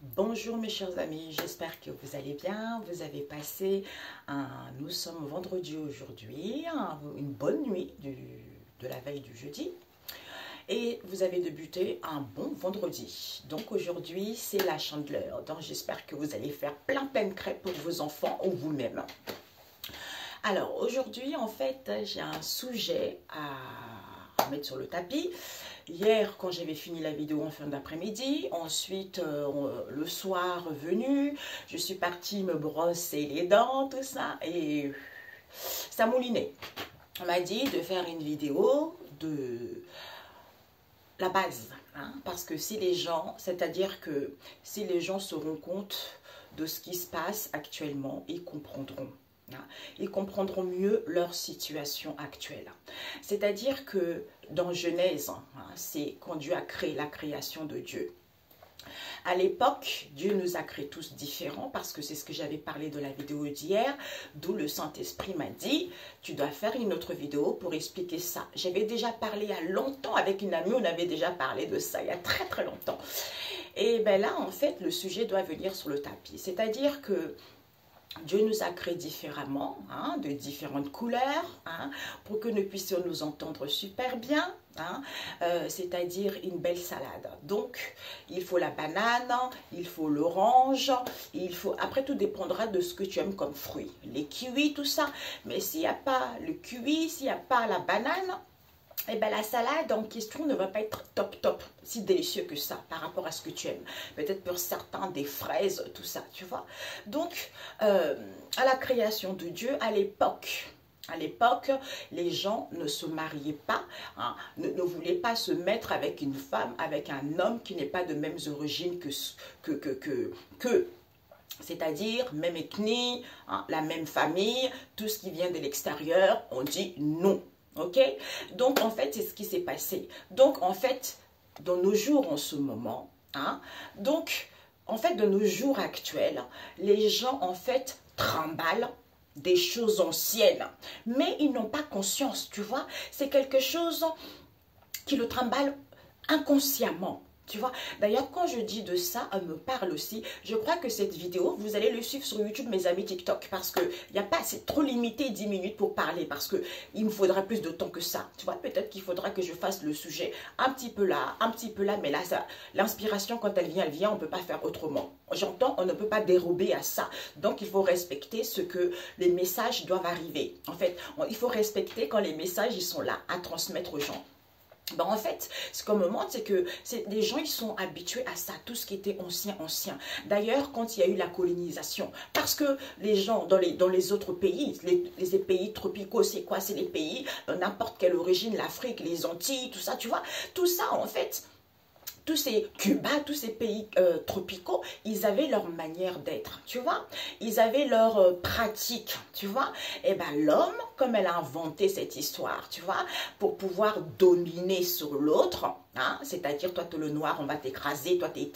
Bonjour mes chers amis, j'espère que vous allez bien, vous avez passé nous sommes vendredi aujourd'hui, une bonne nuit de la veille du jeudi et vous avez débuté un bon vendredi. Donc aujourd'hui c'est la Chandeleur, donc j'espère que vous allez faire plein de crêpes pour vos enfants ou vous-même. Alors aujourd'hui en fait j'ai un sujet à mettre sur le tapis. Hier, quand j'avais fini la vidéo en fin d'après-midi, ensuite, le soir venu, je suis partie me brosser les dents, tout ça, et ça moulinait. On m'a dit de faire une vidéo de la base, hein, parce que si les gens, c'est-à-dire que si les gens se rendent compte de ce qui se passe actuellement, ils comprendront. Ils comprendront mieux leur situation actuelle. C'est-à-dire que dans Genèse, c'est quand Dieu a créé la création de Dieu. À l'époque, Dieu nous a créés tous différents parce que c'est ce que j'avais parlé de la vidéo d'hier, d'où le Saint-Esprit m'a dit, tu dois faire une autre vidéo pour expliquer ça. J'avais déjà parlé il y a longtemps avec une amie, on avait déjà parlé de ça il y a très très longtemps. Et bien là, en fait, le sujet doit venir sur le tapis. C'est-à-dire que Dieu nous a créés différemment, hein, de différentes couleurs, hein, pour que nous puissions nous entendre super bien, hein, c'est-à-dire une belle salade. Donc, il faut la banane, il faut l'orange, après tout dépendra de ce que tu aimes comme fruit. Les kiwis, tout ça, mais s'il n'y a pas le kiwi, s'il n'y a pas la banane, eh bien, la salade en question ne va pas être top, si délicieux que ça par rapport à ce que tu aimes. Peut-être pour certains des fraises, tout ça, tu vois. Donc, à la création de Dieu, à l'époque, les gens ne se mariaient pas, hein, ne voulaient pas se mettre avec une femme, avec un homme qui n'est pas de mêmes origines que c'est-à-dire même ethnie, hein, la même famille, tout ce qui vient de l'extérieur, on dit non. Ok, donc en fait c'est ce qui s'est passé. Donc en fait dans nos jours en ce moment, hein, donc en fait de nos jours actuels, les gens en fait trimballent des choses anciennes, mais ils n'ont pas conscience, tu vois, c'est quelque chose qui le trimballe inconsciemment. Tu vois, d'ailleurs, quand je dis de ça, elle me parle aussi. Je crois que cette vidéo, vous allez le suivre sur YouTube, mes amis TikTok, parce que il y a pas, c'est trop limité 10 minutes pour parler, parce que il me faudra plus de temps que ça. Tu vois, peut-être qu'il faudra que je fasse le sujet un petit peu là, mais là, l'inspiration, quand elle vient, on ne peut pas faire autrement. J'entends, on ne peut pas dérober à ça. Donc, il faut respecter ce que les messages doivent arriver. En fait, il faut respecter quand les messages, ils sont là à transmettre aux gens. Ben en fait, ce qu'on me montre, c'est que les gens, ils sont habitués à ça, tout ce qui était ancien. D'ailleurs, quand il y a eu la colonisation, parce que les gens dans les autres pays, les pays tropicaux, c'est quoi? C'est les pays, n'importe quelle origine, l'Afrique, les Antilles, tout ça, tu vois. Tout ça, en fait, tous ces Cuba, tous ces pays tropicaux, ils avaient leur manière d'être, tu vois. Ils avaient leur pratique, tu vois. Et bien l'homme, comme elle a inventé cette histoire, tu vois, pour pouvoir dominer sur l'autre, hein, c'est-à-dire toi tu es le noir, on va t'écraser, toi tu es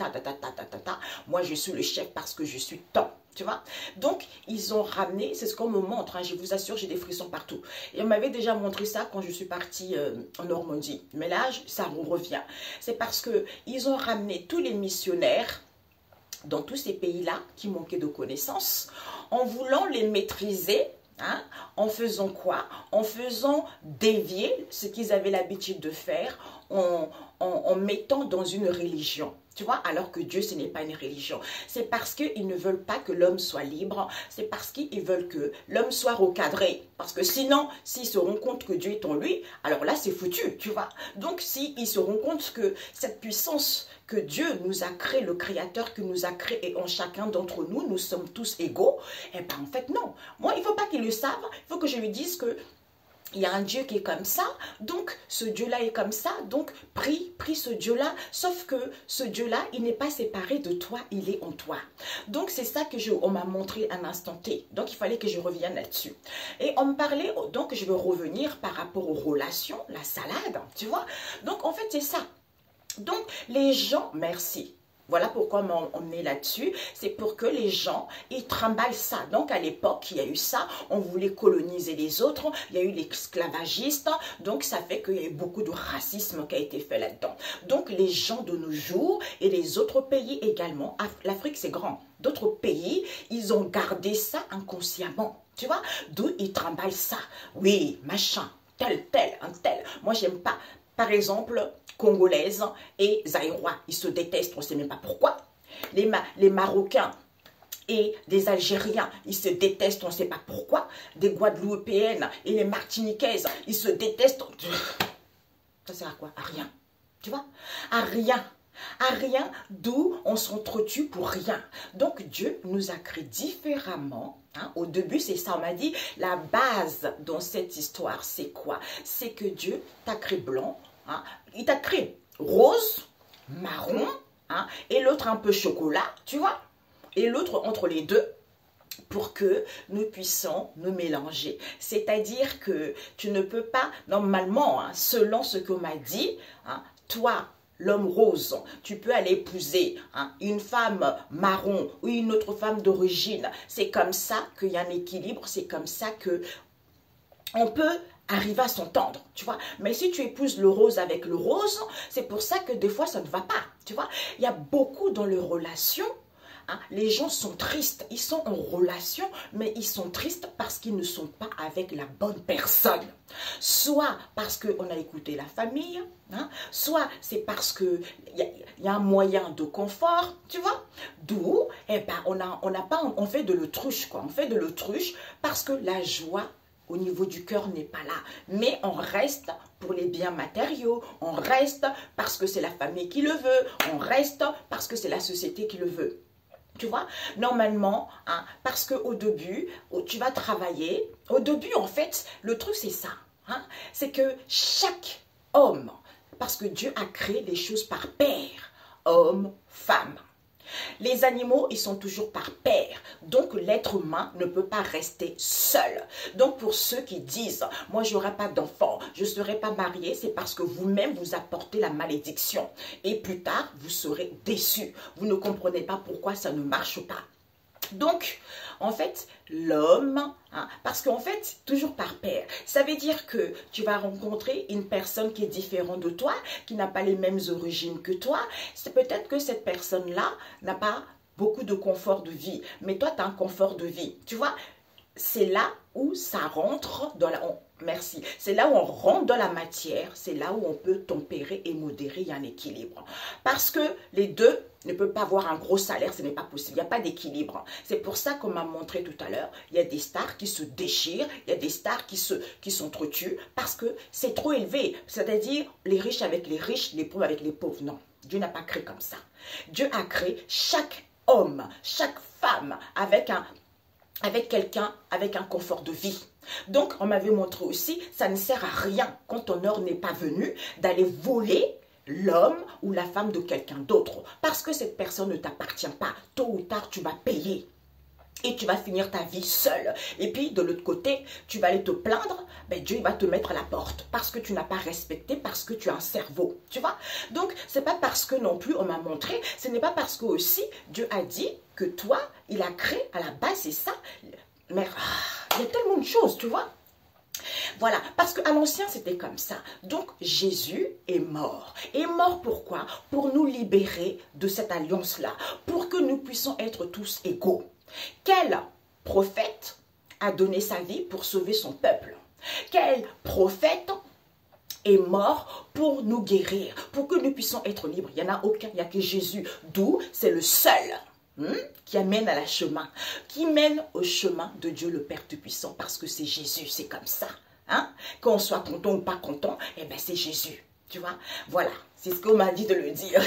moi je suis le chef parce que je suis tant. Tu vois, donc ils ont ramené, c'est ce qu'on me montre, hein, je vous assure, j'ai des frissons partout. Et on m'avait déjà montré ça quand je suis partie en Normandie. Mais là, ça revient. C'est parce qu'ils ont ramené tous les missionnaires dans tous ces pays-là qui manquaient de connaissances, en voulant les maîtriser. Hein, en faisant quoi? En faisant dévier ce qu'ils avaient l'habitude de faire, en mettant dans une religion. Tu vois, alors que Dieu, ce n'est pas une religion. C'est parce qu'ils ne veulent pas que l'homme soit libre. C'est parce qu'ils veulent que l'homme soit recadré. Parce que sinon, s'ils se rendent compte que Dieu est en lui, alors là, c'est foutu, tu vois. Donc, s'ils se rendent compte que cette puissance que Dieu nous a créé, le Créateur que nous a créé, et en chacun d'entre nous, nous sommes tous égaux, eh bien, en fait, non. Moi, il ne faut pas qu'ils le savent. Il faut que je lui dise que il y a un Dieu qui est comme ça, donc ce Dieu-là est comme ça, donc prie ce Dieu-là, sauf que ce Dieu-là, il n'est pas séparé de toi, il est en toi. Donc c'est ça que on m'a montré un instant T, donc il fallait que je revienne là-dessus. Et on me parlait, donc je veux revenir par rapport aux relations, la salade, tu vois. Donc en fait c'est ça. Donc les gens, merci. Voilà pourquoi on est là-dessus. C'est pour que les gens, ils trimballent ça. Donc, à l'époque, il y a eu ça. On voulait coloniser les autres. Il y a eu l'esclavagiste. Donc, ça fait qu'il y a eu beaucoup de racisme qui a été fait là-dedans. Donc, les gens de nos jours et les autres pays également, l'Afrique, c'est grand. D'autres pays, ils ont gardé ça inconsciemment. Tu vois? D'où ils trimballent ça. Oui, machin, tel, un tel. Moi, j'aime pas. Par exemple, Congolaises et Zaïrois, ils se détestent, on ne sait même pas pourquoi. Les Marocains et les Algériens, ils se détestent, on ne sait pas pourquoi. Des Guadeloupéennes et les Martiniquaises, ils se détestent. Ça sert à quoi? À rien. Tu vois? À rien. À rien, d'où on s'entretue pour rien. Donc Dieu nous a créés différemment. Hein. Au début, c'est ça, on m'a dit, la base dans cette histoire, c'est quoi? C'est que Dieu t'a créé blanc, hein. Il t'a créé rose, marron, hein, et l'autre un peu chocolat, tu vois? Et l'autre entre les deux, pour que nous puissions nous mélanger. C'est-à-dire que tu ne peux pas, normalement, hein, selon ce qu'on m'a dit, hein, toi, l'homme rose, tu peux aller épouser hein, une femme marron ou une autre femme d'origine. C'est comme ça qu'il y a un équilibre, c'est comme ça que on peut arriver à s'entendre, tu vois. Mais si tu épouses le rose avec le rose, c'est pour ça que des fois ça ne va pas, tu vois. Il y a beaucoup dans les relations. Hein, les gens sont tristes, ils sont en relation, mais ils sont tristes parce qu'ils ne sont pas avec la bonne personne. Soit parce qu'on a écouté la famille, hein, soit c'est parce qu'il y a un moyen de confort, tu vois. D'où, eh ben, on fait de l'autruche, quoi. On fait de l'autruche parce que la joie au niveau du cœur n'est pas là. Mais on reste pour les biens matériaux, on reste parce que c'est la famille qui le veut, on reste parce que c'est la société qui le veut. Tu vois, normalement, hein, parce qu'au début, tu vas travailler. Au début, en fait, le truc, c'est ça. Hein, c'est que chaque homme, parce que Dieu a créé les choses par paire, homme, femme. Les animaux, ils sont toujours par paire. Donc, l'être humain ne peut pas rester seul. Donc, pour ceux qui disent, moi, je n'aurai pas d'enfant, je ne serai pas marié, c'est parce que vous-même, vous apportez la malédiction. Et plus tard, vous serez déçus. Vous ne comprenez pas pourquoi ça ne marche pas. Donc, en fait, l'homme, hein, parce qu'en fait, toujours par paire, ça veut dire que tu vas rencontrer une personne qui est différente de toi, qui n'a pas les mêmes origines que toi. C'est peut-être que cette personne-là n'a pas beaucoup de confort de vie, mais toi, tu as un confort de vie. Tu vois, c'est là où ça rentre dans la... Merci. C'est là où on rentre dans la matière, c'est là où on peut tempérer et modérer, il y a un équilibre. Parce que les deux ne peuvent pas avoir un gros salaire, ce n'est pas possible, il n'y a pas d'équilibre. C'est pour ça qu'on m'a montré tout à l'heure, il y a des stars qui se déchirent, il y a des stars qui s'entretuent parce que c'est trop élevé. C'est-à-dire les riches avec les riches, les pauvres avec les pauvres. Non, Dieu n'a pas créé comme ça. Dieu a créé chaque homme, chaque femme avec quelqu'un avec un confort de vie. Donc, on m'avait montré aussi, ça ne sert à rien, quand ton heure n'est pas venue, d'aller voler l'homme ou la femme de quelqu'un d'autre. Parce que cette personne ne t'appartient pas. Tôt ou tard, tu vas payer. Et tu vas finir ta vie seule. Et puis, de l'autre côté, tu vas aller te plaindre, ben Dieu il va te mettre à la porte. Parce que tu n'as pas respecté, parce que tu as un cerveau. Tu vois? Donc, c'est pas parce que non plus on m'a montré, ce n'est pas parce que aussi Dieu a dit que toi, il a créé à la base, c'est ça. Mais il y a tellement de choses, tu vois. Voilà, parce qu'à l'ancien, c'était comme ça. Donc, Jésus est mort. Et mort pourquoi? Pour nous libérer de cette alliance-là. Pour que nous puissions être tous égaux. Quel prophète a donné sa vie pour sauver son peuple? Quel prophète est mort pour nous guérir, pour que nous puissions être libres? Il n'y en a aucun, il n'y a que Jésus. D'où c'est le seul qui amène à la chemin, qui mène au chemin de Dieu le Père Tout-Puissant, parce que c'est Jésus, c'est comme ça. Hein? Qu'on soit content ou pas content, eh ben c'est Jésus. Tu vois? Voilà, c'est ce qu'on m'a dit de le dire.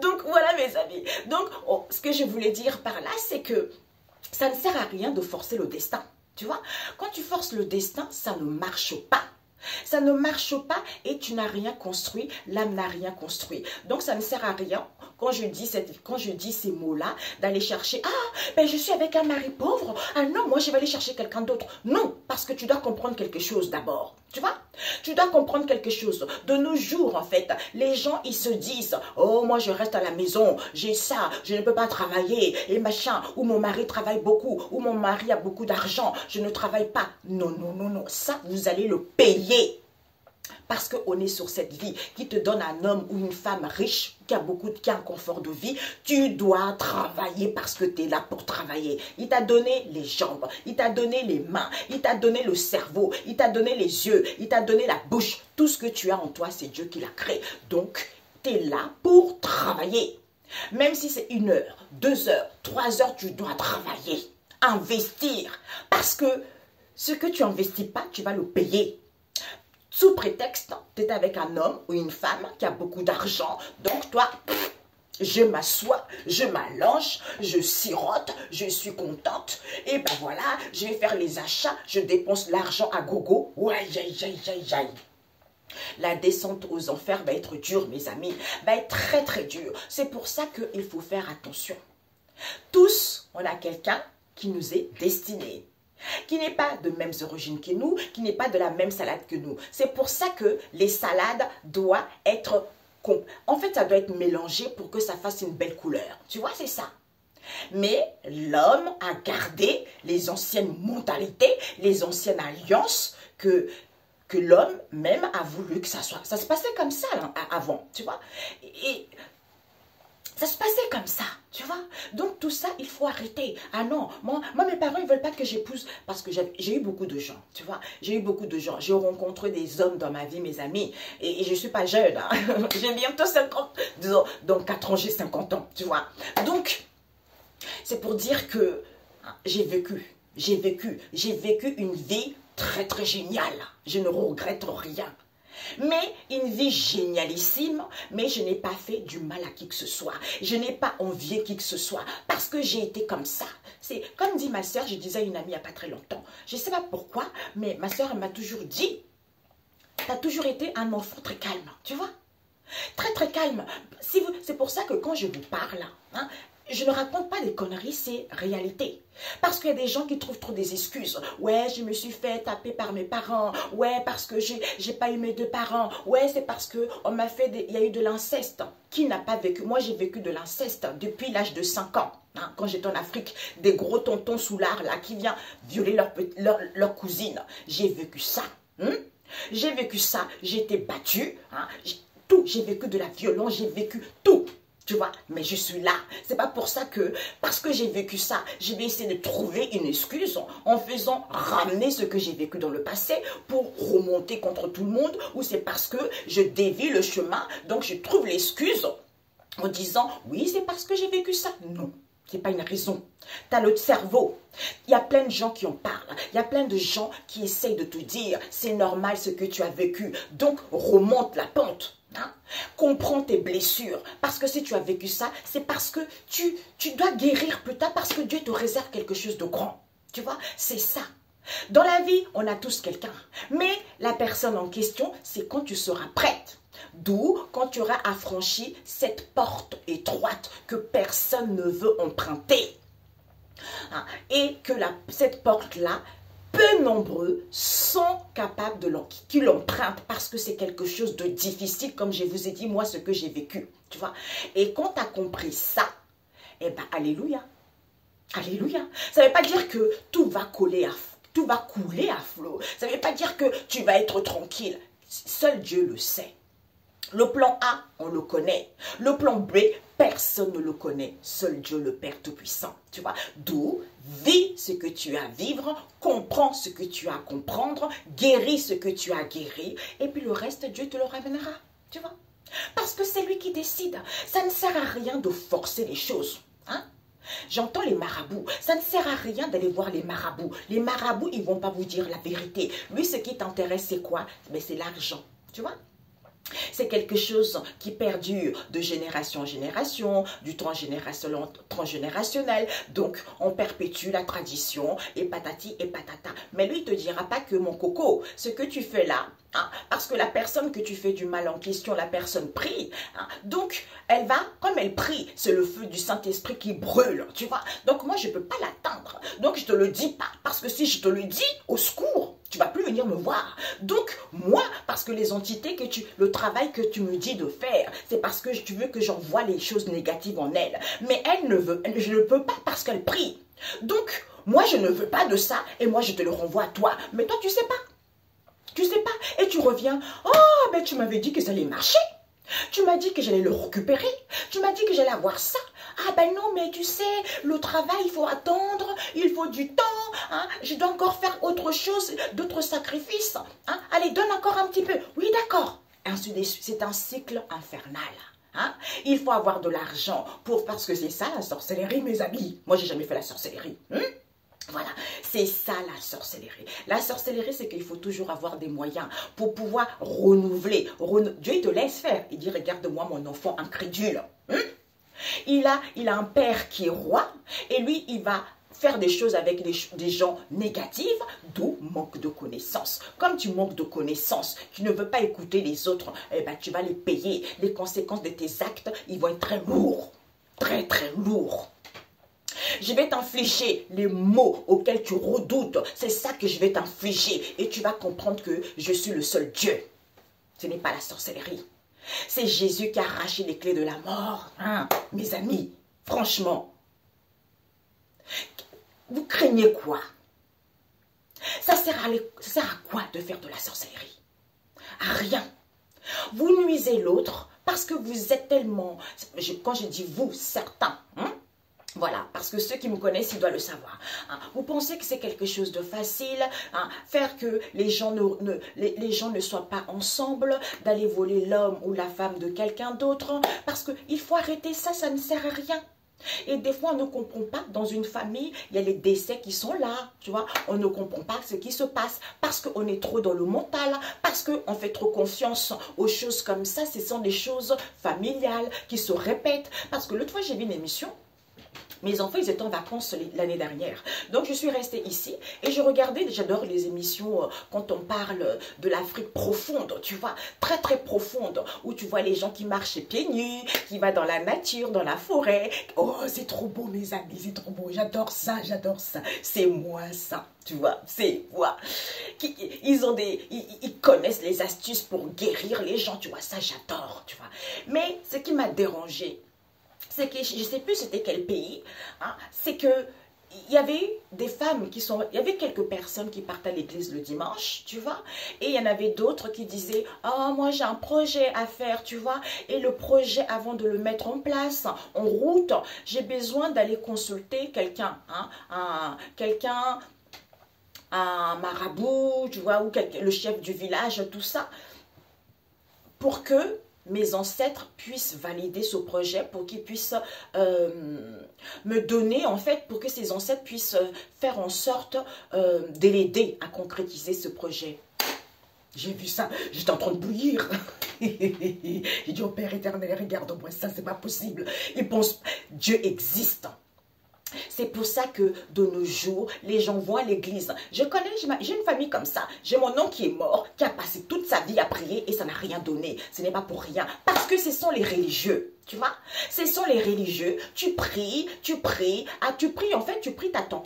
Donc voilà mes amis. Donc ce que je voulais dire par là, c'est que ça ne sert à rien de forcer le destin. Tu vois? Quand tu forces le destin, ça ne marche pas. Ça ne marche pas et tu n'as rien construit, l'âme n'a rien construit. Donc ça ne sert à rien quand je dis ces mots-là, d'aller chercher, ah, ben je suis avec un mari pauvre, ah non, moi je vais aller chercher quelqu'un d'autre. Non, parce que tu dois comprendre quelque chose d'abord. Tu vois? Tu dois comprendre quelque chose. De nos jours, en fait, les gens, ils se disent, oh, moi je reste à la maison, j'ai ça, je ne peux pas travailler, et machin, ou mon mari travaille beaucoup, ou mon mari a beaucoup d'argent, je ne travaille pas. Non, non, non, non, ça, vous allez le payer. Parce qu'on est sur cette vie qui te donne un homme ou une femme riche, qui a un confort de vie, tu dois travailler parce que tu es là pour travailler. Il t'a donné les jambes, il t'a donné les mains, il t'a donné le cerveau, il t'a donné les yeux, il t'a donné la bouche. Tout ce que tu as en toi, c'est Dieu qui l'a créé. Donc, tu es là pour travailler. Même si c'est 1 heure, 2 heures, 3 heures, tu dois travailler, investir. Parce que ce que tu n'investis pas, tu vas le payer. Sous prétexte, tu es avec un homme ou une femme qui a beaucoup d'argent. Donc toi, je m'assois, je m'allonge, je sirote, je suis contente. Et ben voilà, je vais faire les achats, je dépense l'argent à gogo. Ouais, aïe, aïe, aïe, aïe. La descente aux enfers va être dure, mes amis. Va être très, très dure. C'est pour ça qu'il faut faire attention. Tous, on a quelqu'un qui nous est destiné, qui n'est pas de mêmes origines que nous, qui n'est pas de la même salade que nous. C'est pour ça que les salades doivent être... En fait, ça doit être mélangé pour que ça fasse une belle couleur. Tu vois, c'est ça. Mais l'homme a gardé les anciennes mentalités, les anciennes alliances que l'homme même a voulu que ça soit. Ça se passait comme ça hein, avant, tu vois. Et ça se passait comme ça, tu vois. Donc, tout ça, il faut arrêter. Ah non, moi mes parents, ils ne veulent pas que j'épouse. Parce que j'ai eu beaucoup de gens, tu vois. J'ai eu beaucoup de gens. J'ai rencontré des hommes dans ma vie, mes amis. Et je ne suis pas jeune. Hein. J'ai bientôt 50. Disons, dans 4 ans, j'ai 50 ans, tu vois. Donc, c'est pour dire que j'ai vécu une vie très, très géniale. Je ne regrette rien. Mais une vie génialissime, mais je n'ai pas fait du mal à qui que ce soit. Je n'ai pas envié qui que ce soit parce que j'ai été comme ça. C'est comme dit ma soeur, je disais à une amie il n'y a pas très longtemps. Je ne sais pas pourquoi, mais ma soeur m'a toujours dit, tu as toujours été un enfant très calme, tu vois. Très très calme. C'est pour ça que quand je vous parle, hein, je ne raconte pas des conneries, c'est réalité. Parce qu'il y a des gens qui trouvent trop des excuses. Ouais, je me suis fait taper par mes parents. Ouais, parce que j'ai pas eu mes 2 parents. Ouais, c'est parce que on m'a fait il y a eu de l'inceste. Qui n'a pas vécu? Moi, j'ai vécu de l'inceste depuis l'âge de 5 ans. Hein, quand j'étais en Afrique, des gros tontons soulards là qui viennent violer leur cousine. J'ai vécu ça. Hein? J'ai vécu ça. J'ai été battue. Hein? J'ai vécu de la violence. J'ai vécu tout. Tu vois, mais je suis là. C'est pas pour ça que, parce que j'ai vécu ça, je vais essayer de trouver une excuse en faisant ramener ce que j'ai vécu dans le passé pour remonter contre tout le monde, ou c'est parce que je dévie le chemin, donc je trouve l'excuse en disant, oui, c'est parce que j'ai vécu ça. Non, c'est pas une raison. Tu as le cerveau. Il y a plein de gens qui en parlent. Il y a plein de gens qui essayent de te dire, c'est normal ce que tu as vécu, donc remonte la pente. Hein? Comprends tes blessures, parce que si tu as vécu ça, c'est parce que tu dois guérir plus tard, parce que Dieu te réserve quelque chose de grand, tu vois, c'est ça. Dans la vie, on a tous quelqu'un, mais la personne en question, c'est quand tu seras prête, d'où quand tu auras affranchi cette porte étroite que personne ne veut emprunter, hein? Et que cette porte-là, peu nombreux sont capables qui l'empruntent parce que c'est quelque chose de difficile, comme je vous ai dit, moi, ce que j'ai vécu, tu vois. Et quand tu as compris ça, eh bien, alléluia, alléluia. Ça ne veut pas dire que tout va couler à flot. Ça ne veut pas dire que tu vas être tranquille. Seul Dieu le sait. Le plan A, on le connaît. Le plan B, personne ne le connaît. Seul Dieu, le Père Tout-Puissant. Tu vois, d'où vis ce que tu as à vivre, comprends ce que tu as à comprendre, guéris ce que tu as à guérir, et puis le reste, Dieu te le ramènera. Tu vois, parce que c'est lui qui décide. Ça ne sert à rien de forcer les choses. Hein? J'entends les marabouts. Ça ne sert à rien d'aller voir les marabouts. Les marabouts, ils ne vont pas vous dire la vérité. Lui, ce qui t'intéresse, c'est quoi? Mais c'est l'argent. Tu vois? C'est quelque chose qui perdure de génération en génération, du temps transgénérationnel. Donc, on perpétue la tradition et patati et patata. Mais lui, il ne te dira pas que mon coco, ce que tu fais là, hein, parce que la personne que tu fais du mal en question, la personne prie. Hein, donc, elle va, comme elle prie, c'est le feu du Saint-Esprit qui brûle, tu vois. Donc, moi, je ne peux pas l'atteindre. Donc, je ne te le dis pas. Parce que si je te le dis, au secours, tu ne vas plus venir me voir. Donc, moi, parce que les entités le travail que tu me dis de faire, c'est parce que tu veux que j'envoie les choses négatives en elle. Mais elle ne veut, je ne peux pas parce qu'elle prie. Donc, moi, je ne veux pas de ça et moi, je te le renvoie à toi. Mais toi, tu sais pas. Tu sais pas. Et tu reviens, oh, mais tu m'avais dit que ça allait marcher. Tu m'as dit que j'allais le récupérer. Tu m'as dit que j'allais avoir ça. Ah ben non, mais tu sais, le travail, il faut attendre, il faut du temps. Hein, je dois encore faire autre chose, d'autres sacrifices. Hein, allez, donne encore un petit peu. Oui, d'accord. C'est un cycle infernal. Hein? Il faut avoir de l'argent parce que c'est ça la sorcellerie, mes amis. Moi, j'ai jamais fait la sorcellerie. Voilà, c'est ça la sorcellerie. La sorcellerie, c'est qu'il faut toujours avoir des moyens pour pouvoir renouveler. Dieu, il te laisse faire. Il dit, regarde-moi mon enfant incrédule. Il a un père qui est roi et lui, il va faire des choses avec des gens négatifs, d'où manque de connaissances. Comme tu manques de connaissances, tu ne veux pas écouter les autres, eh ben, tu vas les payer. Les conséquences de tes actes, ils vont être très lourds. Très, très lourds. Je vais t'infliger les maux auxquels tu redoutes. C'est ça que je vais t'infliger. Et tu vas comprendre que je suis le seul Dieu. Ce n'est pas la sorcellerie. C'est Jésus qui a arraché les clés de la mort. Hein, mes amis, franchement. Vous craignez quoi? Ça sert à quoi de faire de la sorcellerie? À rien. Vous nuisez l'autre parce que vous êtes tellement... Quand je dis vous, certains... Voilà, parce que ceux qui me connaissent, ils doivent le savoir. Hein. Vous pensez que c'est quelque chose de facile, hein, faire que les gens les gens ne soient pas ensemble, d'aller voler l'homme ou la femme de quelqu'un d'autre, hein, parce qu'il faut arrêter ça, ça ne sert à rien. Et des fois, on ne comprend pas, dans une famille, il y a les décès qui sont là, tu vois, on ne comprend pas ce qui se passe, parce qu'on est trop dans le mental, parce qu'on fait trop confiance aux choses comme ça, ce sont des choses familiales qui se répètent, parce que l'autre fois, j'ai vu une émission. Mes enfants, ils étaient en vacances l'année dernière. Donc, je suis restée ici et je regardais, j'adore les émissions quand on parle de l'Afrique profonde, tu vois, très, très profonde, où tu vois les gens qui marchent pieds nus, qui vont dans la nature, dans la forêt. Oh, c'est trop beau, mes amis, c'est trop beau. J'adore ça, j'adore ça. C'est moi, ça, tu vois, c'est moi. Ils connaissent les astuces pour guérir les gens, tu vois, ça, j'adore, tu vois. Mais ce qui m'a dérangée, c'est que je ne sais plus c'était quel pays, hein, c'est que il y avait des femmes il y avait quelques personnes qui partaient à l'église le dimanche, tu vois, et il y en avait d'autres qui disaient, oh, moi j'ai un projet à faire, tu vois, et le projet, avant de le mettre en place, en route, j'ai besoin d'aller consulter quelqu'un, hein, un marabout, tu vois, ou le chef du village, tout ça, pour que mes ancêtres puissent valider ce projet, pour qu'ils puissent me donner, en fait, pour que ces ancêtres puissent faire en sorte de l'aider à concrétiser ce projet. J'ai vu ça, j'étais en train de bouillir. J'ai dit au Père éternel, regarde-moi ça, c'est pas possible. Ils pensent, Dieu existe. C'est pour ça que de nos jours, les gens vont à l'église. J'ai une famille comme ça. J'ai mon oncle qui est mort, qui a passé toute sa vie à prier et ça n'a rien donné. Ce n'est pas pour rien. Parce que ce sont les religieux. Tu vois? Ce sont les religieux. Tu pries. Ah, tu pries, en fait, tu pries, t'attends.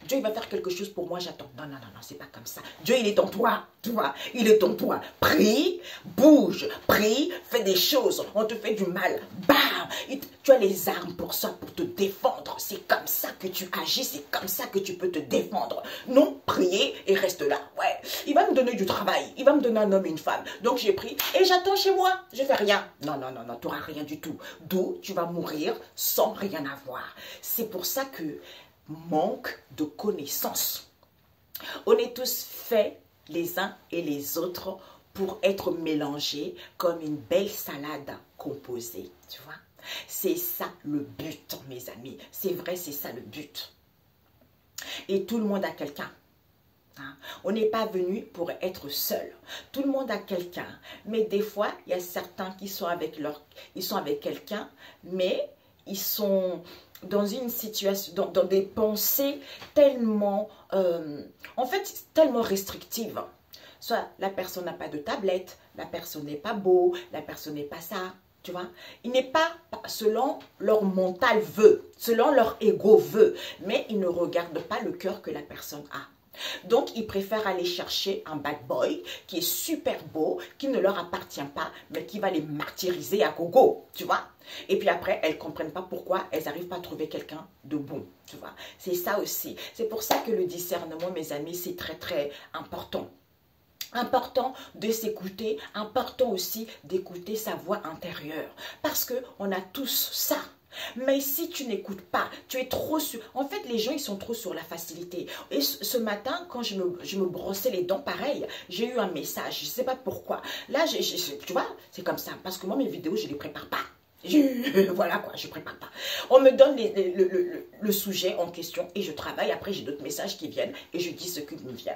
Dieu, il va faire quelque chose pour moi, j'attends. Non, non, non, non, c'est pas comme ça. Dieu, il est en toi, tu vois. Il est en toi. Prie, bouge, prie, fais des choses. On te fait du mal. Bam! Tu as les armes pour ça, pour te défendre. C'est comme ça que tu agis, c'est comme ça que tu peux te défendre. Non, prier et reste là. Ouais, il va me donner du travail. Il va me donner un homme et une femme. Donc, j'ai pris et j'attends chez moi. Je fais rien. Non, non, non, non, tu n'auras rien du tout. D'où tu vas mourir sans rien avoir. C'est pour ça que manque de connaissances. On est tous faits les uns et les autres pour être mélangés comme une belle salade composée, tu vois. C'est ça le but, mes amis. C'est vrai, c'est ça le but. Et tout le monde a quelqu'un. Hein. On n'est pas venu pour être seul. Tout le monde a quelqu'un. Mais des fois, il y a certains qui sont avec quelqu'un, mais ils sont dans une situation, dans des pensées tellement, en fait, tellement restrictives. Soit la personne n'a pas de tablette, la personne n'est pas beau, la personne n'est pas ça. Tu vois, il n'est pas selon leur mental veut, selon leur ego veut, mais ils ne regardent pas le cœur que la personne a. Donc, ils préfèrent aller chercher un bad boy qui est super beau, qui ne leur appartient pas, mais qui va les martyriser à gogo, tu vois. Et puis après, elles ne comprennent pas pourquoi elles n'arrivent pas à trouver quelqu'un de bon, tu vois. C'est ça aussi. C'est pour ça que le discernement, mes amis, c'est très, très important. Important de s'écouter, important aussi d'écouter sa voix intérieure. Parce qu'on a tous ça. Mais si tu n'écoutes pas, tu es trop sur... En fait, les gens, ils sont trop sur la facilité. Et ce matin, quand je me brossais les dents, pareil, j'ai eu un message. Je ne sais pas pourquoi. Là, tu vois, c'est comme ça. Parce que moi, mes vidéos, je ne les prépare pas. Voilà quoi, je ne prépare pas. On me donne le sujet en question et je travaille. Après, j'ai d'autres messages qui viennent et je dis ce qui me viennent.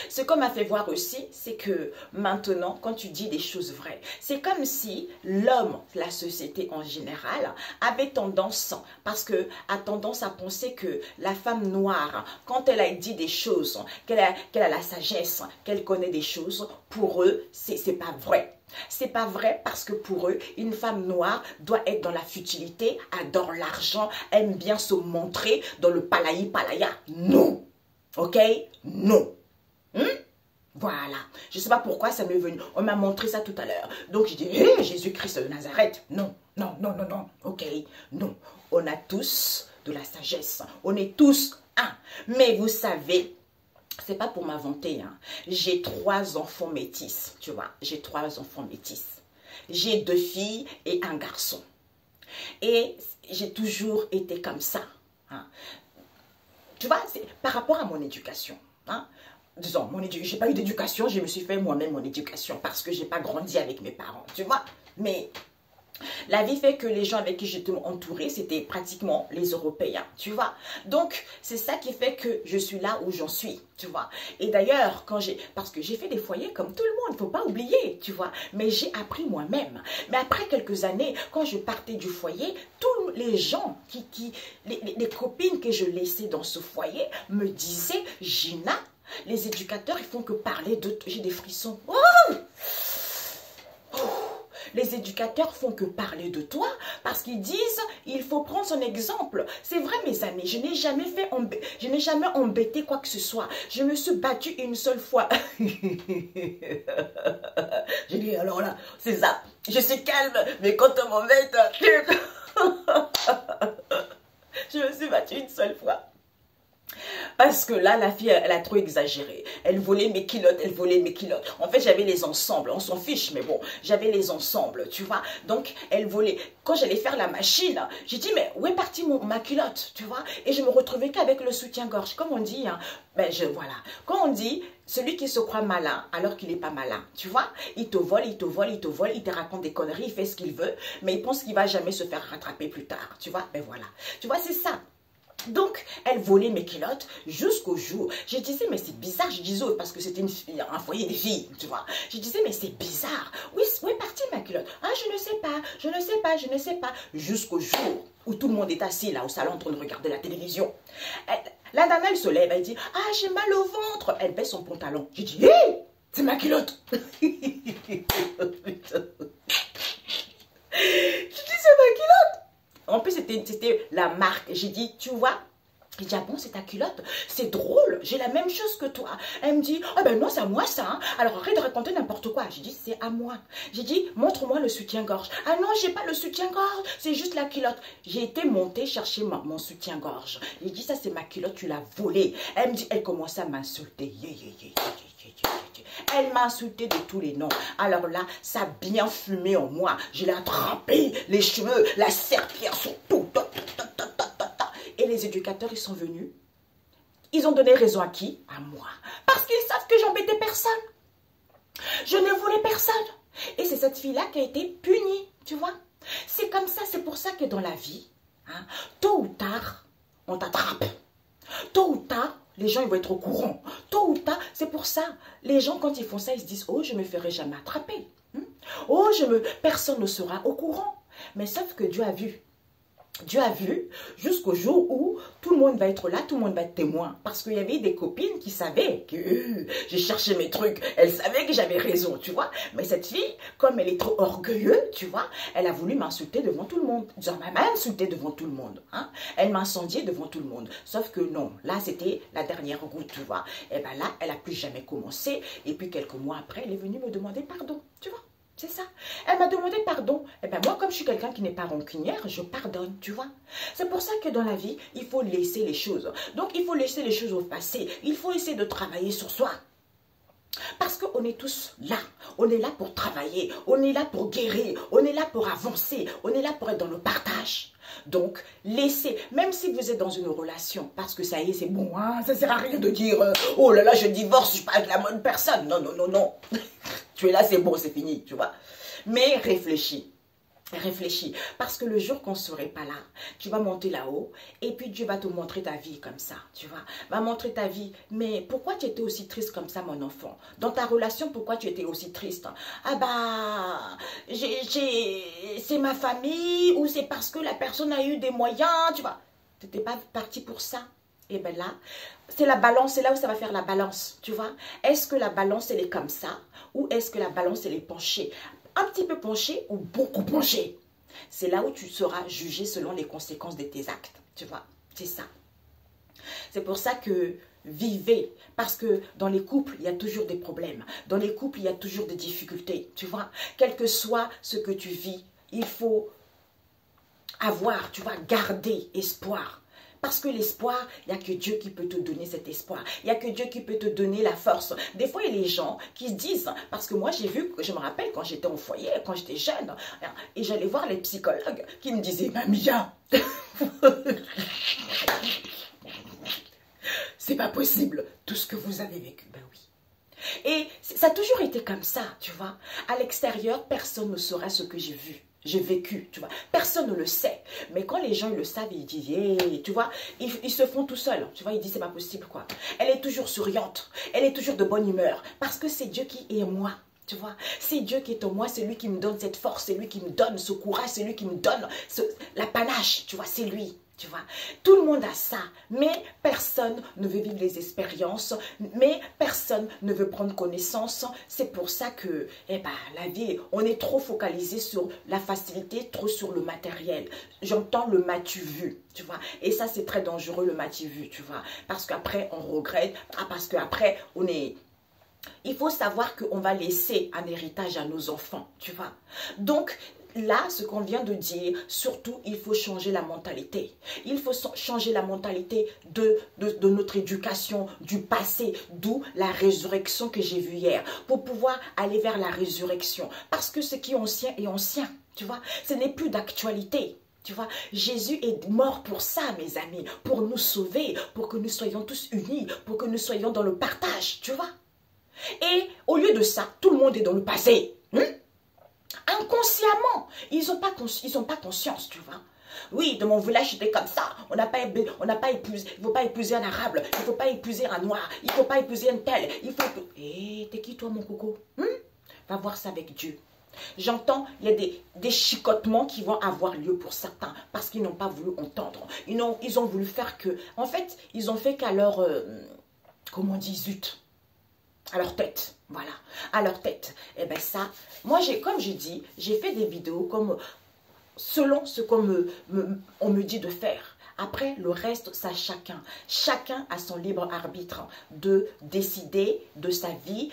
Ce qu'on m'a fait voir aussi, c'est que maintenant, quand tu dis des choses vraies, c'est comme si l'homme, la société en général, avait tendance, parce que a tendance à penser que la femme noire, quand elle a dit des choses, qu'elle a la sagesse, qu'elle connaît des choses, pour eux, c'est pas vrai. C'est pas vrai parce que pour eux, une femme noire doit être dans la futilité, adore l'argent, aime bien se montrer dans le palaya. Non. Ok? Non. Voilà. Je ne sais pas pourquoi ça m'est venu. On m'a montré ça tout à l'heure. Donc j'ai dit, hey, Jésus-Christ de Nazareth. Non. Ok. Non. On a tous de la sagesse. On est tous un. Mais vous savez, c'est pas pour m'inventer. Hein. J'ai 3 enfants métis. Tu vois, j'ai 3 enfants métis. J'ai 2 filles et un garçon. Et j'ai toujours été comme ça. Hein. Tu vois, c'est par rapport à mon éducation. Hein. Disons, j'ai pas eu d'éducation, je me suis fait moi-même mon éducation parce que j'ai pas grandi avec mes parents, tu vois. Mais la vie fait que les gens avec qui j'étais entourée, c'était pratiquement les Européens, tu vois. Donc, c'est ça qui fait que je suis là où j'en suis, tu vois. Et d'ailleurs, parce que j'ai fait des foyers comme tout le monde, il ne faut pas oublier, tu vois. Mais j'ai appris moi-même. Mais après quelques années, quand je partais du foyer, tous les gens, les copines que je laissais dans ce foyer me disaient, Gina, les éducateurs, ils font que parler de... J'ai des frissons. Oh, les éducateurs font que parler de toi parce qu'ils disent, il faut prendre son exemple. C'est vrai, mes amis, je n'ai jamais embêté quoi que ce soit. Je me suis battue une seule fois. J'ai dit, alors là, c'est ça. Je suis calme, mais quand on m'embête, je me suis battue une seule fois. Parce que là, la fille, elle a trop exagéré. Elle volait mes culottes, En fait, j'avais les ensembles. On s'en fiche, mais bon, j'avais les ensembles, tu vois. Donc, elle volait. Quand j'allais faire la machine, j'ai dit, mais où est partie ma culotte, tu vois. Et je me retrouvais qu'avec le soutien-gorge. Comme on dit, hein, voilà. Quand on dit, celui qui se croit malin, alors qu'il n'est pas malin, tu vois. Il te vole, il te raconte des conneries, il fait ce qu'il veut, mais il pense qu'il ne va jamais se faire rattraper plus tard, tu vois. Ben voilà. Tu vois, c'est ça. Donc, elle volait mes culottes jusqu'au jour. Je disais, mais c'est bizarre. Je disais, parce que c'était un foyer de filles, tu vois. Je disais, mais c'est bizarre. Oui, où est partie ma culotte? Ah, je ne sais pas. Jusqu'au jour où tout le monde est assis là au salon en train de regarder la télévision. La nana, elle se lève, elle dit, ah, j'ai mal au ventre. Elle baisse son pantalon. Je dis, hé, c'est ma culotte. Je dis, c'est ma culotte. En plus, c'était la marque. J'ai dit, tu vois, j'ai dit, ah bon, c'est ta culotte? C'est drôle, j'ai la même chose que toi. Elle me dit, ah ben non, c'est à moi ça. Hein. Alors arrête de raconter n'importe quoi. J'ai dit, c'est à moi. J'ai dit, montre-moi le soutien-gorge. Ah non, j'ai pas le soutien-gorge, c'est juste la culotte. J'ai été montée chercher mon soutien-gorge. J'ai dit, ça c'est ma culotte, tu l'as volée. Elle me dit, elle commençait à m'insulter. Elle m'a insulté de tous les noms. Alors là, ça a bien fumé en moi. Je l'ai attrapé, les cheveux, la serpillère sur tout. Et les éducateurs, ils sont venus. Ils ont donné raison à qui? À moi. Parce qu'ils savent que j'embêtais personne. Je ne voulais personne. Et c'est cette fille-là qui a été punie, tu vois. C'est comme ça, c'est pour ça que dans la vie, hein, tôt ou tard, on t'attrape. Tôt ou tard, Les gens, ils vont être au courant. Tôt ou tard, c'est pour ça. Les gens, quand ils font ça, ils se disent, oh, je ne me ferai jamais attraper. Oh, personne ne sera au courant. Mais sauf que Dieu a vu. Dieu a vu jusqu'au jour où tout le monde va être là, tout le monde va être témoin. Parce qu'il y avait des copines qui savaient que j'ai cherché mes trucs. Elles savaient que j'avais raison, tu vois. Mais cette fille, comme elle est trop orgueilleuse, tu vois, elle a voulu m'insulter devant tout le monde. Genre, elle m'a insulté devant tout le monde. Hein. Elle m'a incendié devant tout le monde. Sauf que non, là, c'était la dernière goutte, tu vois. Et bien là, elle n'a plus jamais commencé. Et puis, quelques mois après, elle est venue me demander pardon, tu vois. C'est ça. Elle m'a demandé pardon. Et bien moi, comme je suis quelqu'un qui n'est pas rancunière, je pardonne, tu vois. C'est pour ça que dans la vie, il faut laisser les choses. Donc, il faut laisser les choses au passé. Il faut essayer de travailler sur soi. Parce qu'on est tous là. On est là pour travailler. On est là pour guérir. On est là pour avancer. On est là pour être dans le partage. Donc, laissez, même si vous êtes dans une relation, parce que ça y est, c'est bon, hein, ça ne sert à rien de dire, oh là là, je divorce, je ne suis pas avec la bonne personne. Non, non, non, non. Tu es là, c'est bon, c'est fini, tu vois. Mais réfléchis. Réfléchis, parce que le jour qu'on ne serait pas là, tu vas monter là-haut et puis Dieu va te montrer ta vie comme ça, tu vois, va montrer ta vie. Mais pourquoi tu étais aussi triste comme ça, mon enfant? Dans ta relation, pourquoi tu étais aussi triste? Ah bah, c'est ma famille ou c'est parce que la personne a eu des moyens, tu vois. Tu n'étais pas parti pour ça. Et bien là, c'est la balance, c'est là où ça va faire la balance, tu vois. Est-ce que la balance, elle est comme ça ou est-ce que la balance, elle est penchée? Un petit peu penché ou beaucoup penché. C'est là où tu seras jugé selon les conséquences de tes actes. Tu vois, c'est ça. C'est pour ça que vivez. Parce que dans les couples, il y a toujours des problèmes. Dans les couples, il y a toujours des difficultés. Tu vois, quel que soit ce que tu vis, il faut avoir, tu vois, garder espoir. Parce que l'espoir, il n'y a que Dieu qui peut te donner cet espoir. Il n'y a que Dieu qui peut te donner la force. Des fois, il y a les gens qui se disent, parce que moi, j'ai vu, je me rappelle quand j'étais au foyer, quand j'étais jeune, et j'allais voir les psychologues qui me disaient, Mamia, c'est pas possible, tout ce que vous avez vécu. Ben oui. Et ça a toujours été comme ça, tu vois. À l'extérieur, personne ne saura ce que j'ai vu. J'ai vécu, tu vois. Personne ne le sait. Mais quand les gens ils le savent, ils disent, hey, tu vois, ils se font tout seuls. Tu vois, ils disent, c'est pas possible, quoi. Elle est toujours souriante. Elle est toujours de bonne humeur. Parce que c'est Dieu qui est en moi. Tu vois, c'est Dieu qui est en moi, c'est lui qui me donne cette force, c'est lui qui me donne ce courage, c'est lui qui me donne la panache, tu vois, c'est lui. Tu vois, tout le monde a ça, mais personne ne veut vivre les expériences, mais personne ne veut prendre connaissance. C'est pour ça que, eh ben, la vie, on est trop focalisé sur la facilité, trop sur le matériel. J'entends le m'as-tu vu, tu vois, et ça c'est très dangereux le m'as-tu vu, tu vois, parce qu'après on regrette, parce qu'après on est... Il faut savoir qu'on va laisser un héritage à nos enfants, tu vois. Donc, là, ce qu'on vient de dire, surtout, il faut changer la mentalité. Il faut changer la mentalité de notre éducation, du passé, d'où la résurrection que j'ai vue hier, pour pouvoir aller vers la résurrection. Parce que ce qui est ancien est ancien, tu vois. Ce n'est plus d'actualité. Tu vois, Jésus est mort pour ça, mes amis, pour nous sauver, pour que nous soyons tous unis, pour que nous soyons dans le partage, tu vois. Et au lieu de ça, tout le monde est dans le passé. Inconsciemment, ils n'ont pas conscience, tu vois. Oui, dans mon village, c'était comme ça. On n'a pas épousé, il ne faut pas épouser un arabe, il ne faut pas épouser un noir, il ne faut pas épouser un tel. Eh, t'es qui toi, mon coco? Va voir ça avec Dieu. J'entends, il y a des chicotements qui vont avoir lieu pour certains parce qu'ils n'ont pas voulu entendre. Ils ont voulu faire que... En fait, ils ont fait qu'à leur... comment on dit, zut, à leur tête, voilà, à leur tête. Et bien ça, moi, comme je dis, j'ai fait des vidéos comme selon ce qu'on on me dit de faire. Après, le reste, ça chacun. Chacun a son libre arbitre de décider de sa vie,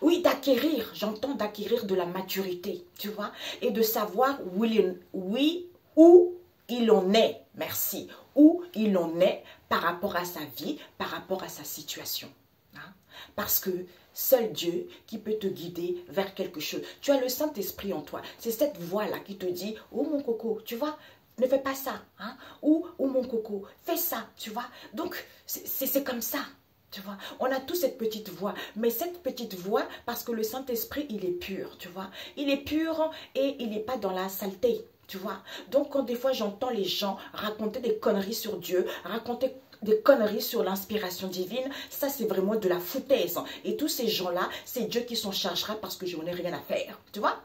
oui, d'acquérir, j'entends d'acquérir de la maturité, tu vois, et de savoir où il en est, merci, où il en est par rapport à sa vie, par rapport à sa situation. Hein? Parce que seul Dieu qui peut te guider vers quelque chose. Tu as le Saint-Esprit en toi. C'est cette voix-là qui te dit, oh mon coco, tu vois, ne fais pas ça. Hein? Ou mon coco, fais ça, tu vois. Donc, c'est comme ça. Tu vois, on a tous cette petite voix, mais cette petite voix, parce que le Saint-Esprit, il est pur, tu vois. Il est pur et il n'est pas dans la saleté. Tu vois? Donc, quand des fois, j'entends les gens raconter des conneries sur Dieu, raconter des conneries sur l'inspiration divine, ça, c'est vraiment de la foutaise. Et tous ces gens-là, c'est Dieu qui s'en chargera parce que je n'en ai rien à faire. Tu vois?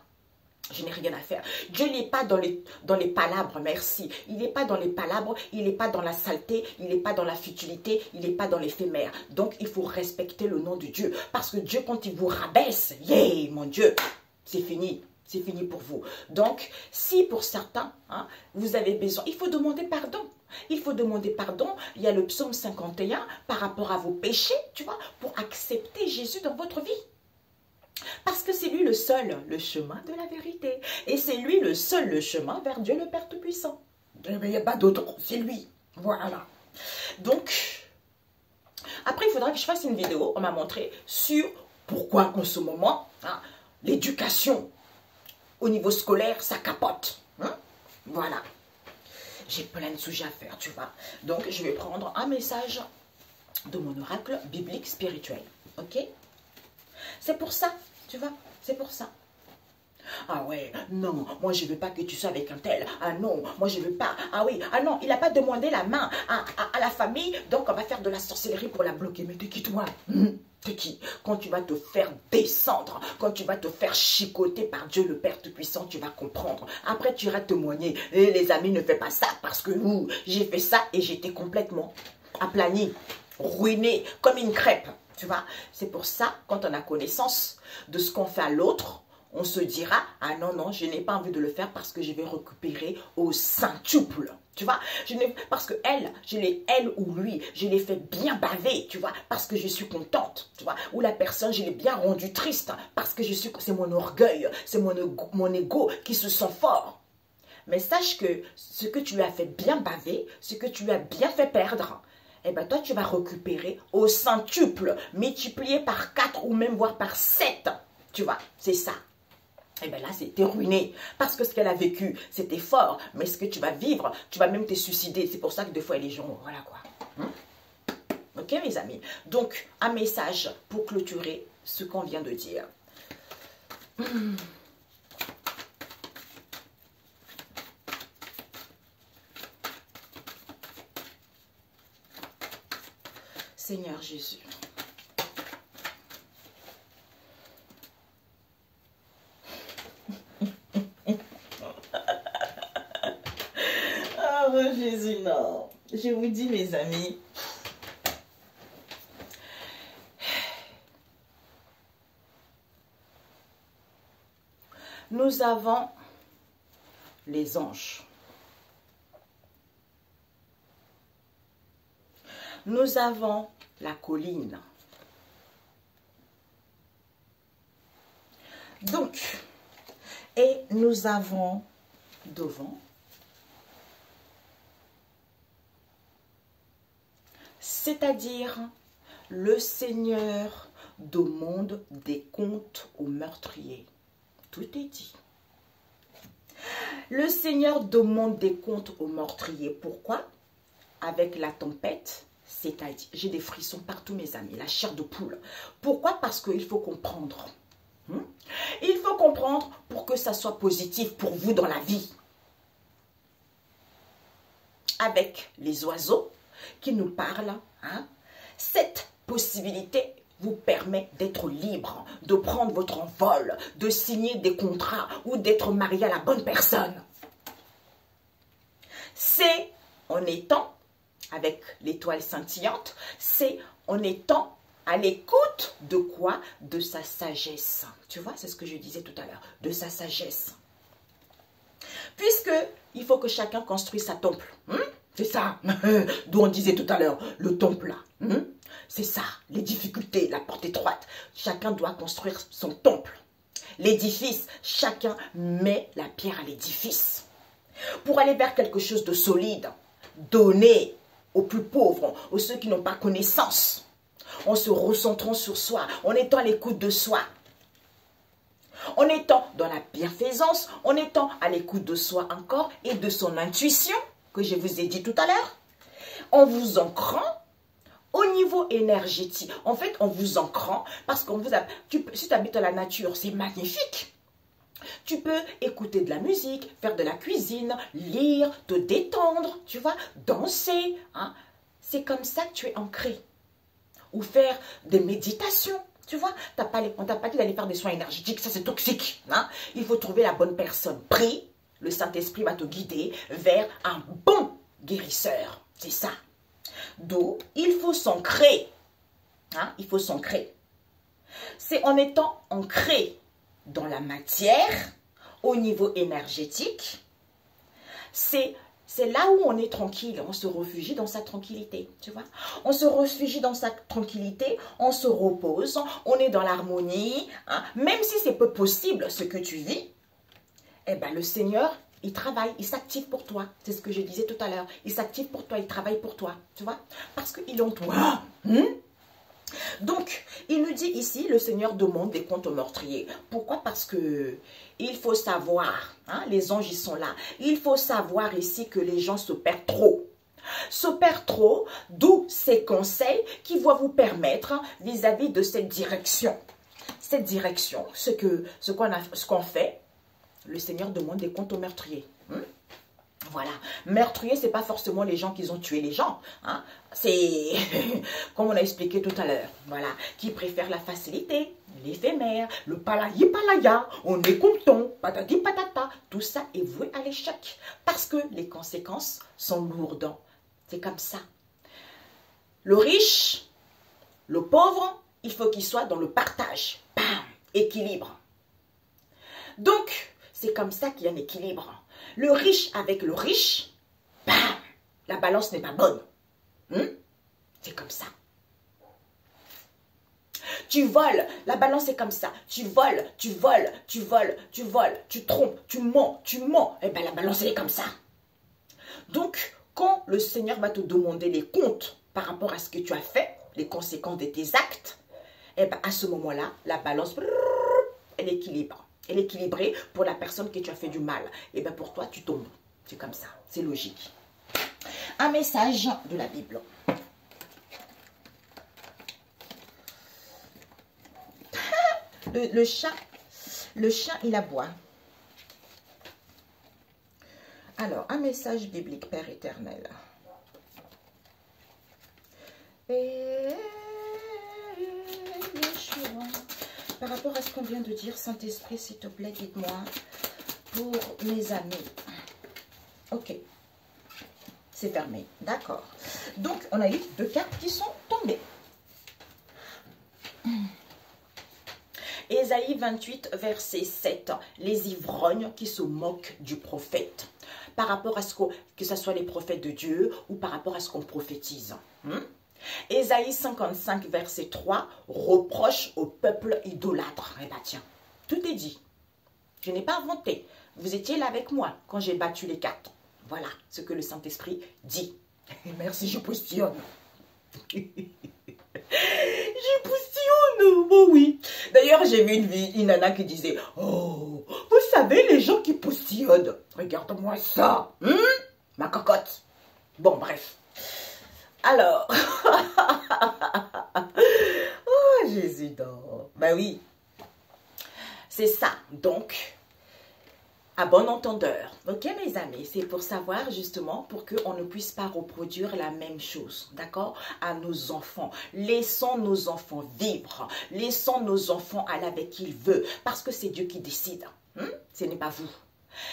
Je n'ai rien à faire. Dieu n'est pas dans les palabres, merci. Il n'est pas dans les palabres, il n'est pas dans la saleté, il n'est pas dans la futilité, il n'est pas dans l'éphémère. Donc, il faut respecter le nom de Dieu. Parce que Dieu, quand il vous rabaisse, yeah, mon Dieu, c'est fini. C'est fini pour vous. Donc, si pour certains, hein, vous avez besoin, il faut demander pardon. Il faut demander pardon. Il y a le psaume 51 par rapport à vos péchés, tu vois, pour accepter Jésus dans votre vie. Parce que c'est lui le seul, le chemin de la vérité. Et c'est lui le seul, le chemin vers Dieu le Père Tout-Puissant. Il n'y a pas d'autre, c'est lui. Voilà. Donc, après, il faudra que je fasse une vidéo, on m'a montré, sur pourquoi en ce moment, hein, l'éducation au niveau scolaire, ça capote. Hein? Voilà. J'ai plein de sujets à faire, tu vois. Donc, je vais prendre un message de mon oracle biblique spirituel. Ok? C'est pour ça, tu vois. C'est pour ça. Ah ouais, non, moi je veux pas que tu sois avec un tel. Ah non, moi je veux pas. Ah oui, ah non, il n'a pas demandé la main à la famille, donc on va faire de la sorcellerie pour la bloquer. Mais t'es qui toi? T'es qui? Quand tu vas te faire descendre, quand tu vas te faire chicoter par Dieu le Père Tout-Puissant, tu vas comprendre. Après tu iras témoigner. Et les amis, ne fais pas ça parce que j'ai fait ça et j'étais complètement aplani, ruiné, comme une crêpe. Tu vois, c'est pour ça, quand on a connaissance de ce qu'on fait à l'autre, on se dira, ah non, non, je n'ai pas envie de le faire parce que je vais récupérer au centuple. Tu vois, parce que elle ou lui, je l'ai fait bien baver, tu vois, parce que je suis contente, tu vois. Ou la personne, je l'ai bien rendue triste parce que c'est mon orgueil, c'est mon ego qui se sent fort. Mais sache que ce que tu lui as fait bien baver, ce que tu lui as bien fait perdre, eh bien, toi, tu vas récupérer au centuple, multiplié par 4 ou même voire par 7. Tu vois, c'est ça. Eh bien là, c'était ruiné. Parce que ce qu'elle a vécu, c'était fort. Mais ce que tu vas vivre, tu vas même te suicider. C'est pour ça que des fois, les gens, voilà quoi. Ok, mes amis? Donc, un message pour clôturer ce qu'on vient de dire. Seigneur Jésus. Oh Jésus, non. Je vous dis, mes amis, nous avons les anges. Nous avons la colline. Donc, et nous avons devant, c'est-à-dire le Seigneur demande des comptes aux meurtriers. Tout est dit. Le Seigneur demande des comptes aux meurtriers. Pourquoi? Avec la tempête, c'est-à-dire, j'ai des frissons partout, mes amis, la chair de poule. Pourquoi? Parce qu'il faut comprendre. Il faut comprendre pour que ça soit positif pour vous dans la vie. Avec les oiseaux qui nous parlent, cette possibilité vous permet d'être libre, de prendre votre envol, de signer des contrats ou d'être marié à la bonne personne. C'est en étant avec l'étoile scintillante, c'est en étant à l'écoute de quoi? De sa sagesse. Tu vois, c'est ce que je disais tout à l'heure, de sa sagesse. Puisque il faut que chacun construise sa temple. C'est ça, d'où on disait tout à l'heure, le temple là. C'est ça, les difficultés, la porte étroite. Chacun doit construire son temple. L'édifice, chacun met la pierre à l'édifice. Pour aller vers quelque chose de solide, donner aux plus pauvres, aux ceux qui n'ont pas connaissance, en se recentrant sur soi, en étant à l'écoute de soi, en étant dans la bienfaisance, en étant à l'écoute de soi encore et de son intuition, que je vous ai dit tout à l'heure, en vous ancrant au niveau énergétique. En fait, en vous ancrant, parce qu'on vous a, si tu habites à la nature, c'est magnifique. Tu peux écouter de la musique, faire de la cuisine, lire, te détendre, tu vois, danser. Hein. C'est comme ça que tu es ancré. Ou faire des méditations, tu vois. On t'a pas dit d'aller faire des soins énergétiques, ça c'est toxique. Hein. Il faut trouver la bonne personne. Prie, le Saint-Esprit va te guider vers un bon guérisseur. C'est ça. D'où il faut s'ancrer. Hein. Il faut s'ancrer. C'est en étant ancré dans la matière, au niveau énergétique, c'est là où on est tranquille, on se réfugie dans sa tranquillité, tu vois. On se réfugie dans sa tranquillité, on se repose, on est dans l'harmonie, hein. Même si c'est peu possible ce que tu vis, eh ben le Seigneur, il travaille, il s'active pour toi. C'est ce que je disais tout à l'heure. Il s'active pour toi, il travaille pour toi, tu vois. Parce qu'il est en toi. Donc, il nous dit ici, le Seigneur demande des comptes aux meurtriers. Pourquoi? Parce que il faut savoir, hein, les anges ils sont là, il faut savoir ici que les gens se perdent trop. Se perdent trop, d'où ces conseils qui vont vous permettre vis-à-vis de cette direction. Cette direction, ce qu'on fait, le Seigneur demande des comptes aux meurtriers. Voilà, meurtrier, c'est pas forcément les gens qui ont tué les gens. Hein. C'est, comme on a expliqué tout à l'heure, voilà, qui préfèrent la facilité, l'éphémère, le palaya palaya, on est content, patati patata. Tout ça est voué à l'échec parce que les conséquences sont lourdes. C'est comme ça. Le riche, le pauvre, il faut qu'il soit dans le partage. Bam, équilibre. Donc, c'est comme ça qu'il y a un équilibre. Le riche avec le riche, bam, la balance n'est pas bonne. C'est comme ça. Tu voles, la balance est comme ça. Tu voles, tu voles, tu voles, tu voles, tu trompes, tu mens. Eh bien, la balance elle est comme ça. Donc, quand le Seigneur va te demander les comptes par rapport à ce que tu as fait, les conséquences de tes actes, eh bien, à ce moment-là, la balance, elle équilibre. Elle est équilibrée pour la personne que tu as fait du mal. Et bien pour toi, tu tombes. C'est comme ça. C'est logique. Un message de la Bible. Le chat, il aboie. Alors, un message biblique, Père éternel. Par rapport à ce qu'on vient de dire, Saint-Esprit, s'il te plaît, dites-moi, pour mes amis. Ok. C'est fermé. D'accord. Donc, on a eu 2 cartes qui sont tombées. Ésaïe 28, verset 7. Les ivrognes qui se moquent du prophète. Par rapport à que ce soit les prophètes de Dieu ou par rapport à ce qu'on prophétise. Ésaïe 55, verset 3, reproche au peuple idolâtre. Eh bien tiens, tout est dit. Je n'ai pas inventé. Vous étiez là avec moi quand j'ai battu les cartes. Voilà ce que le Saint-Esprit dit. Merci, je postillonne. Je postillonne, bon oui. D'ailleurs, j'ai vu une nana qui disait, oh, vous savez, les gens qui postillonnent, regarde-moi ça. Ma cocotte. Bon, bref. Alors, oh Jésus d'or, ben oui, c'est ça, donc, à bon entendeur, ok mes amis, c'est pour savoir justement, pour qu'on ne puisse pas reproduire la même chose, d'accord, à nos enfants. Laissons nos enfants vivre, laissons nos enfants aller avec qui ils veulent, parce que c'est Dieu qui décide, ce n'est pas vous.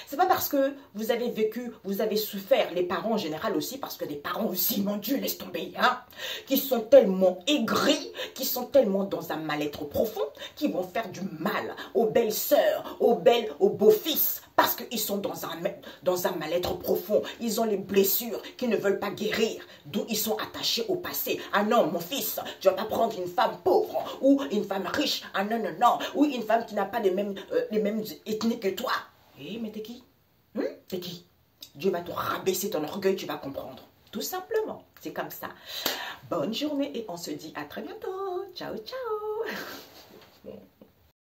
C'est pas parce que vous avez vécu, vous avez souffert, les parents en général aussi, parce que les parents aussi, mon Dieu, laisse tomber, hein, qui sont tellement aigris, qui sont tellement dans un mal-être profond, qui vont faire du mal aux belles sœurs, aux beaux-fils, parce qu'ils sont dans un mal-être profond. Ils ont les blessures qui ne veulent pas guérir, d'où ils sont attachés au passé. Ah non, mon fils, tu vas pas prendre une femme pauvre ou une femme riche. Ah non, non, non, ou une femme qui n'a pas les mêmes ethnies que toi. Eh, mais t'es qui? T'es qui? Dieu va te rabaisser ton orgueil, tu vas comprendre. Tout simplement, c'est comme ça. Bonne journée et on se dit à très bientôt. Ciao, ciao.